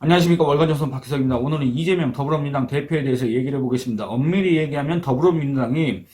안녕하십니까. 월간조선 박희석입니다. 오늘은 이재명 더불어민주당 대표에 대해서 얘기를 해보겠습니다. 엄밀히 얘기하면 더불어민주당이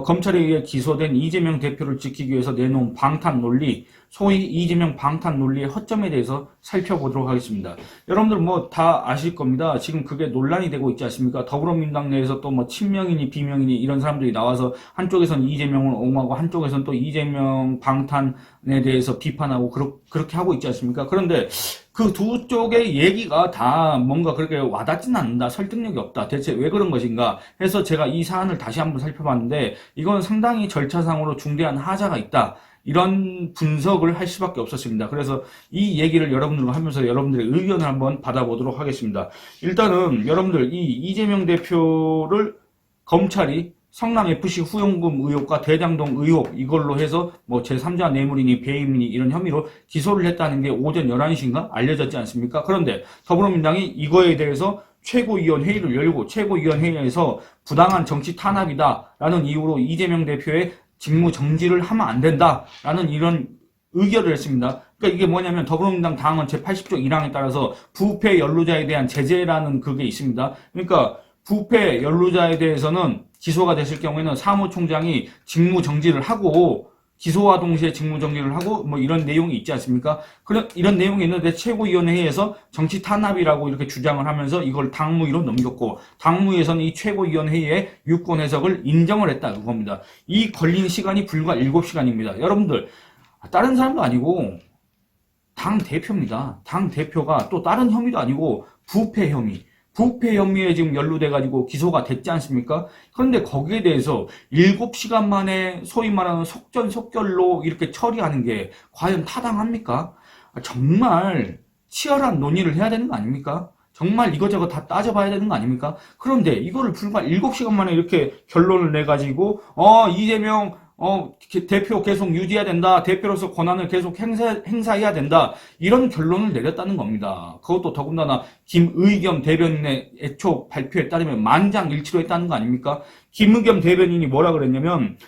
검찰에 의해 기소된 이재명 대표를 지키기 위해서 내놓은 방탄 논리, 소위 이재명 방탄 논리의 허점에 대해서 살펴보도록 하겠습니다. 여러분들 뭐 다 아실 겁니다. 지금 그게 논란이 되고 있지 않습니까? 더불어민주당 내에서 또 뭐 친명이니 비명이니 이런 사람들이 나와서 한쪽에서는 이재명을 옹호하고 한쪽에서는 또 이재명 방탄에 대해서 비판하고 그렇게 하고 있지 않습니까? 그런데 그 두 쪽의 얘기가 다 뭔가 그렇게 와닿지는 않는다. 설득력이 없다. 대체 왜 그런 것인가 해서 제가 이 사안을 다시 한번 살펴봤는데 이건 상당히 절차상으로 중대한 하자가 있다. 이런 분석을 할 수밖에 없었습니다. 그래서 이 얘기를 여러분들과 하면서 여러분들의 의견을 한번 받아보도록 하겠습니다. 일단은 여러분들 이 이재명 대표를 검찰이 성남FC 후원금 의혹과 대장동 의혹 이걸로 해서 뭐 제3자 뇌물이니 배임이니 이런 혐의로 기소를 했다는 게 오전 11시인가 알려졌지 않습니까? 그런데 더불어민주당이 이거에 대해서 최고위원 회의를 열고 최고위원 회의에서 부당한 정치 탄압이다라는 이유로 이재명 대표의 직무 정지를 하면 안 된다라는 이런 의결을 했습니다. 그러니까 이게 뭐냐면 더불어민주당 당헌 제80조 1항에 따라서 부패 연루자에 대한 제재라는 그게 있습니다. 그러니까 부패 연루자에 대해서는 기소가 됐을 경우에는 사무총장이 직무 정지를 하고 기소와 동시에 직무 정지를 하고 뭐 이런 내용이 있지 않습니까? 이런 내용이 있는데 최고위원회에서 정치 탄압이라고 이렇게 주장을 하면서 이걸 당무위로 넘겼고 당무위에서는 이 최고위원회의 유권 해석을 인정을 했다 그겁니다. 이 걸린 시간이 불과 7시간입니다. 여러분들 다른 사람도 아니고 당 대표입니다. 당 대표가 또 다른 혐의도 아니고 부패 혐의에 지금 연루돼가지고 기소가 됐지 않습니까? 그런데 거기에 대해서 7시간 만에 소위 말하는 속전속결로 이렇게 처리하는 게 과연 타당합니까? 정말 치열한 논의를 해야 되는 거 아닙니까? 정말 이거저거 다 따져봐야 되는 거 아닙니까? 그런데 이거를 불과 7시간 만에 이렇게 결론을 내가지고 이재명 대표 계속 유지해야 된다. 대표로서 권한을 계속 행사해야 된다. 이런 결론을 내렸다는 겁니다. 그것도 더군다나 김의겸 대변인의 애초 발표에 따르면 만장일치로 했다는 거 아닙니까? 김의겸 대변인이 뭐라 그랬냐면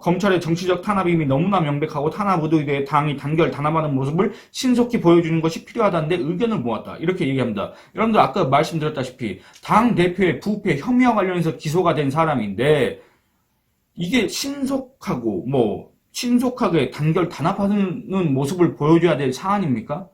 검찰의 정치적 탄압이 이미 너무나 명백하고 탄압 의도에 대해 당이 단결 단합하는 모습을 신속히 보여주는 것이 필요하다는데 의견을 모았다. 이렇게 얘기합니다. 여러분들 아까 말씀드렸다시피 당 대표의 부패 혐의와 관련해서 기소가 된 사람인데 이게 신속하게 단결 단합하는 모습을 보여줘야 될 사안입니까?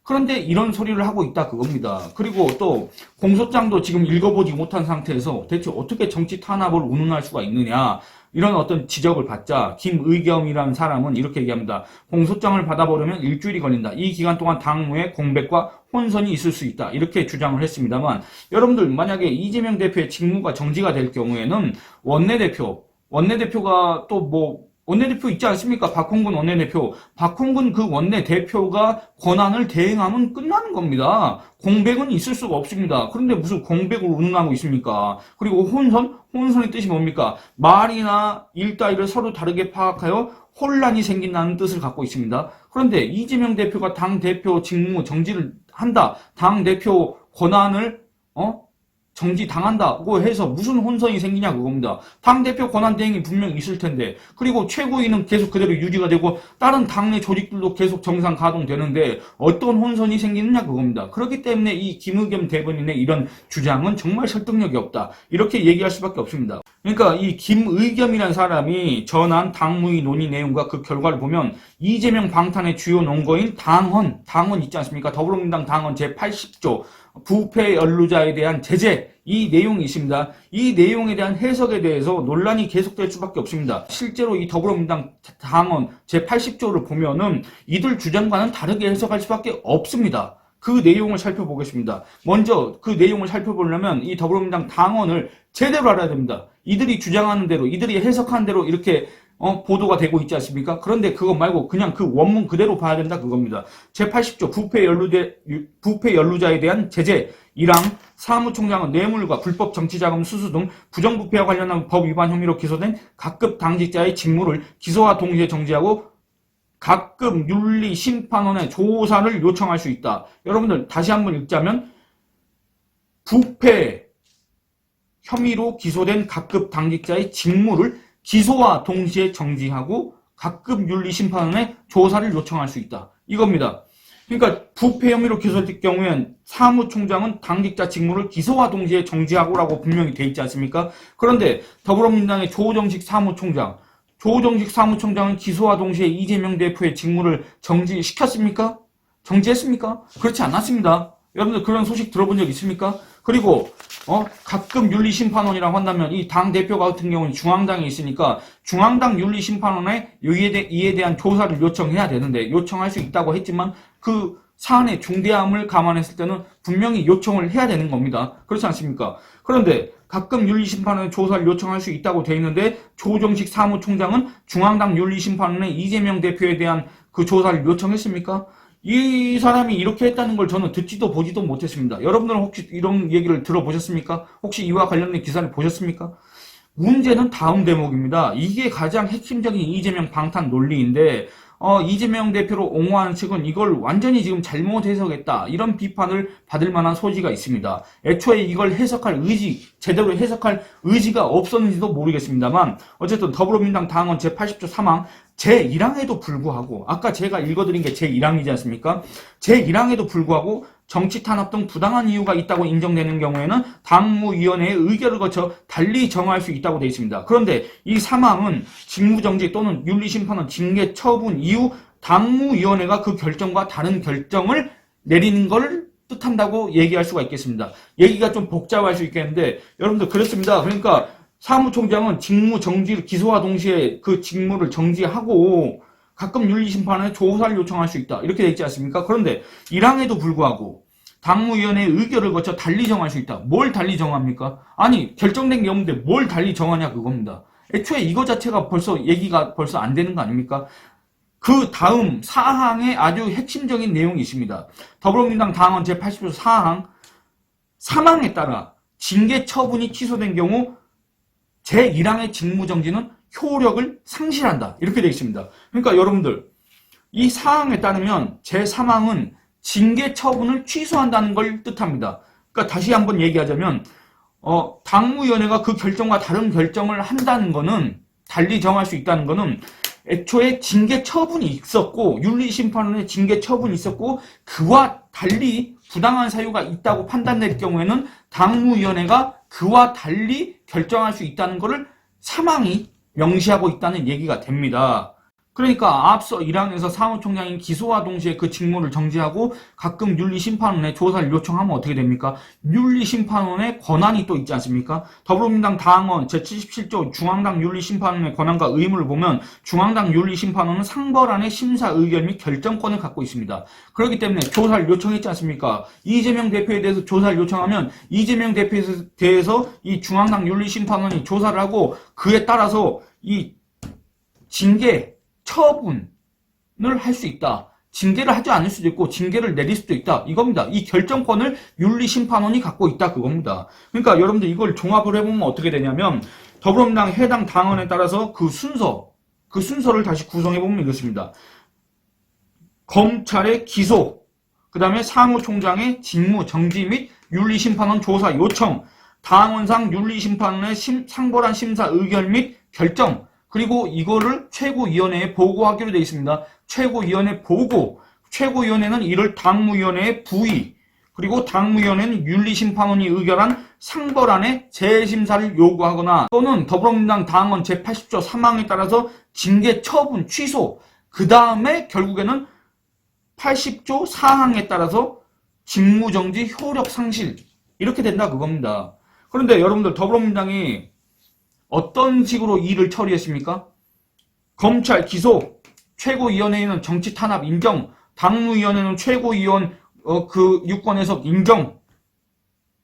그런데 이런 소리를 하고 있다 그겁니다. 그리고 또 공소장도 지금 읽어보지 못한 상태에서 대체 어떻게 정치 탄압을 운운할 수가 있느냐 이런 어떤 지적을 받자 김의겸이라는 사람은 이렇게 얘기합니다. 공소장을 받아보려면 일주일이 걸린다. 이 기간 동안 당무에 공백과 혼선이 있을 수 있다. 이렇게 주장을 했습니다만 여러분들 만약에 이재명 대표의 직무가 정지가 될 경우에는 원내대표가 또 원내대표 있지 않습니까? 박홍근 원내대표. 박홍근 그 원내대표가 권한을 대행하면 끝나는 겁니다. 공백은 있을 수가 없습니다. 그런데 무슨 공백을 운운하고 있습니까? 그리고 혼선의 뜻이 뭡니까? 말이나 일 따위를 서로 다르게 파악하여 혼란이 생긴다는 뜻을 갖고 있습니다. 그런데 이재명 대표가 당대표 직무 정지를 한다. 당대표 권한을 정지당한다고 해서 무슨 혼선이 생기냐 그겁니다. 당대표 권한대행이 분명히 있을 텐데 그리고 최고위는 계속 그대로 유지가 되고 다른 당내 조직들도 계속 정상 가동되는데 어떤 혼선이 생기느냐 그겁니다. 그렇기 때문에 이 김의겸 대변인의 이런 주장은 정말 설득력이 없다. 이렇게 얘기할 수밖에 없습니다. 그러니까 이 김의겸이라는 사람이 전한 당무위 논의 내용과 그 결과를 보면 이재명 방탄의 주요 논거인 당헌 있지 않습니까? 더불어민주당 당헌 제80조 부패 연루자에 대한 제재 이 내용이 있습니다. 이 내용에 대한 해석에 대해서 논란이 계속될 수밖에 없습니다. 실제로 이 더불어민주당 당헌 제80조를 보면은 이들 주장과는 다르게 해석할 수밖에 없습니다. 그 내용을 살펴보겠습니다. 먼저 그 내용을 살펴보려면 이 더불어민주당 당헌을 제대로 알아야 됩니다. 이들이 주장하는 대로 이들이 해석하는 대로 이렇게 보도가 되고 있지 않습니까? 그런데 그거 말고 그냥 그 원문 그대로 봐야 된다 그겁니다. 제80조 부패 연루자에 대한 제재 1항 사무총장은 뇌물과 불법 정치자금 수수 등 부정부패와 관련한 법 위반 혐의로 기소된 각급 당직자의 직무를 기소와 동시에 정지하고 각급 윤리심판원의 조사를 요청할 수 있다. 여러분들 다시 한번 읽자면 부패 혐의로 기소된 각급 당직자의 직무를 기소와 동시에 정지하고 각급 윤리심판원의 조사를 요청할 수 있다. 이겁니다. 그러니까 부패 혐의로 기소될 경우엔 사무총장은 당직자 직무를 기소와 동시에 정지하고라고 분명히 돼 있지 않습니까? 그런데 더불어민주당의 조정식 사무총장은 기소와 동시에 이재명 대표의 직무를 정지시켰습니까? 정지했습니까? 그렇지 않았습니다. 여러분들 그런 소식 들어본 적 있습니까? 그리고 가끔 윤리심판원이라고 한다면 이 당 대표 같은 경우는 중앙당에 있으니까 중앙당 윤리심판원에 이에 대한 조사를 요청해야 되는데 요청할 수 있다고 했지만 그 사안의 중대함을 감안했을 때는 분명히 요청을 해야 되는 겁니다. 그렇지 않습니까? 그런데 가끔 윤리심판원에 조사를 요청할 수 있다고 돼 있는데 조정식 사무총장은 중앙당 윤리심판원에 이재명 대표에 대한 그 조사를 요청했습니까? 이 사람이 이렇게 했다는 걸 저는 듣지도 보지도 못했습니다. 여러분들은 혹시 이런 얘기를 들어보셨습니까? 혹시 이와 관련된 기사를 보셨습니까? 문제는 다음 대목입니다. 이게 가장 핵심적인 이재명 방탄 논리인데 이재명 대표를 옹호하는 측은 이걸 완전히 지금 잘못 해석했다. 이런 비판을 받을 만한 소지가 있습니다. 애초에 이걸 제대로 해석할 의지가 없었는지도 모르겠습니다만 어쨌든 더불어민주당 당원 제80조 3항 제1항에도 불구하고 아까 제가 읽어드린 게 제1항이지 않습니까? 제1항에도 불구하고 정치 탄압 등 부당한 이유가 있다고 인정되는 경우에는 당무위원회의 의결을 거쳐 달리 정할 수 있다고 되어 있습니다. 그런데 이 3항은 직무정지 또는 윤리심판원 징계 처분 이후 당무위원회가 그 결정과 다른 결정을 내리는 걸 뜻한다고 얘기할 수가 있겠습니다. 얘기가 좀 복잡할 수 있겠는데 여러분들 그렇습니다. 그러니까 사무총장은 직무 정지를 기소와 동시에 그 직무를 정지하고 가끔 윤리심판원에 조사를 요청할 수 있다. 이렇게 되어 있지 않습니까? 그런데 1항에도 불구하고 당무위원회의 의결을 거쳐 달리 정할 수 있다. 뭘 달리 정합니까? 아니 결정된 게 없는데 뭘 달리 정하냐 그겁니다. 애초에 이거 자체가 얘기가 벌써 안 되는 거 아닙니까? 그 다음 4항에 아주 핵심적인 내용이 있습니다. 더불어민주당 당원 제80조 4항 3항에 따라 징계 처분이 취소된 경우 제1항의 직무정지는 효력을 상실한다. 이렇게 되어 있습니다. 그러니까 여러분들 이 사항에 따르면 제3항은 징계 처분을 취소한다는 걸 뜻합니다. 그러니까 다시 한번 얘기하자면 당무위원회가 그 결정과 다른 결정을 한다는 거는 달리 정할 수 있다는 거는 애초에 징계 처분이 있었고 윤리심판원의 징계 처분이 있었고 그와 달리 부당한 사유가 있다고 판단될 경우에는 당무위원회가 그와 달리 결정할 수 있다는 것을 3항이 명시하고 있다는 얘기가 됩니다. 그러니까 앞서 1항에서 사무총장이 기소와 동시에 그 직무를 정지하고 가끔 윤리심판원에 조사를 요청하면 어떻게 됩니까? 윤리심판원의 권한이 또 있지 않습니까? 더불어민주당 당원 제77조 중앙당 윤리심판원의 권한과 의무를 보면 중앙당 윤리심판원은 상벌안의 심사 의결 및 결정권을 갖고 있습니다. 그렇기 때문에 조사를 요청했지 않습니까? 이재명 대표에 대해서 조사를 요청하면 이재명 대표에 대해서 이 중앙당 윤리심판원이 조사를 하고 그에 따라서 이 징계 처분을 할 수 있다. 징계를 하지 않을 수도 있고 징계를 내릴 수도 있다. 이겁니다. 이 결정권을 윤리심판원이 갖고 있다. 그겁니다. 그러니까 여러분들 이걸 종합을 해보면 어떻게 되냐면 더불어민주당 해당 당원에 따라서 그 순서를 다시 구성해보면 이렇습니다. 검찰의 기소, 그 다음에 사무총장의 직무 정지 및 윤리심판원 조사 요청, 당원상 윤리심판원의 상벌한 심사 의결 및 결정, 그리고 이거를 최고위원회에 보고하기로 되어 있습니다. 최고위원회 보고, 최고위원회는 이를 당무위원회에 부의, 그리고 당무위원회는 윤리심판원이 의결한 상벌안의 재심사를 요구하거나 또는 더불어민주당 당원 제80조 3항에 따라서 징계 처분 취소, 그 다음에 결국에는 80조 4항에 따라서 직무정지 효력 상실 이렇게 된다 그겁니다. 그런데 여러분들 더불어민주당이 어떤 식으로 일을 처리했습니까? 검찰 기소, 최고위원회는 정치 탄압 인정, 당무위원회는 최고위원 그 유권 해석 인정,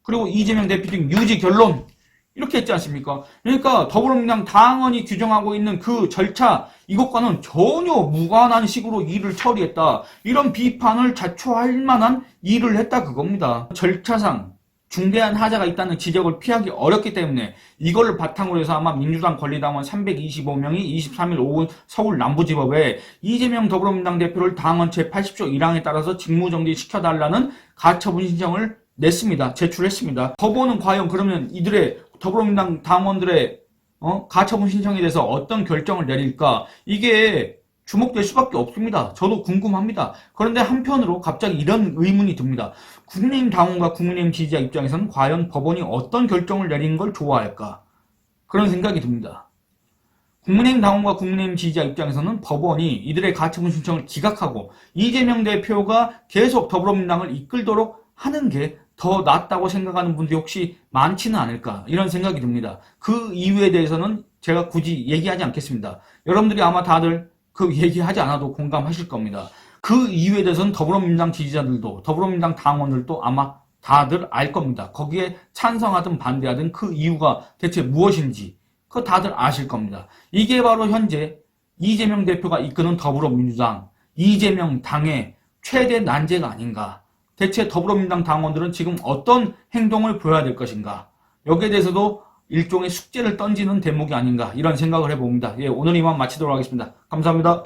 그리고 이재명 대표 등 유지 결론 이렇게 했지 않습니까? 그러니까 더불어민주당 당원이 규정하고 있는 그 절차 이것과는 전혀 무관한 식으로 일을 처리했다. 이런 비판을 자초할 만한 일을 했다 그겁니다. 절차상 중대한 하자가 있다는 지적을 피하기 어렵기 때문에 이걸 바탕으로 해서 아마 민주당 권리당원 325명이 23일 오후 서울 남부지법에 이재명 더불어민주당 대표를 당원 제80조 1항에 따라서 직무정지 시켜달라는 가처분 신청을 냈습니다. 제출했습니다. 법원은 과연 그러면 이들의 더불어민주당 당원들의 가처분 신청에 대해서 어떤 결정을 내릴까? 이게 주목될 수밖에 없습니다. 저도 궁금합니다. 그런데 한편으로 갑자기 이런 의문이 듭니다. 국민의힘 당원과 국민의힘 지지자 입장에서는 과연 법원이 어떤 결정을 내리는 걸 좋아할까? 그런 생각이 듭니다. 국민의힘 당원과 국민의힘 지지자 입장에서는 법원이 이들의 가처분 신청을 기각하고 이재명 대표가 계속 더불어민주당을 이끌도록 하는 게 더 낫다고 생각하는 분들이 혹시 많지는 않을까 이런 생각이 듭니다. 그 이유에 대해서는 제가 굳이 얘기하지 않겠습니다. 여러분들이 아마 다들 그 얘기하지 않아도 공감하실 겁니다. 그 이유에 대해서는 더불어민주당 지지자들도 더불어민주당 당원들도 아마 다들 알 겁니다. 거기에 찬성하든 반대하든 그 이유가 대체 무엇인지 그거 다들 아실 겁니다. 이게 바로 현재 이재명 대표가 이끄는 더불어민주당, 이재명 당의 최대 난제가 아닌가. 대체 더불어민주당 당원들은 지금 어떤 행동을 보여야 될 것인가. 여기에 대해서도 일종의 숙제를 던지는 대목이 아닌가 이런 생각을 해봅니다. 예, 오늘 이만 마치도록 하겠습니다. 감사합니다.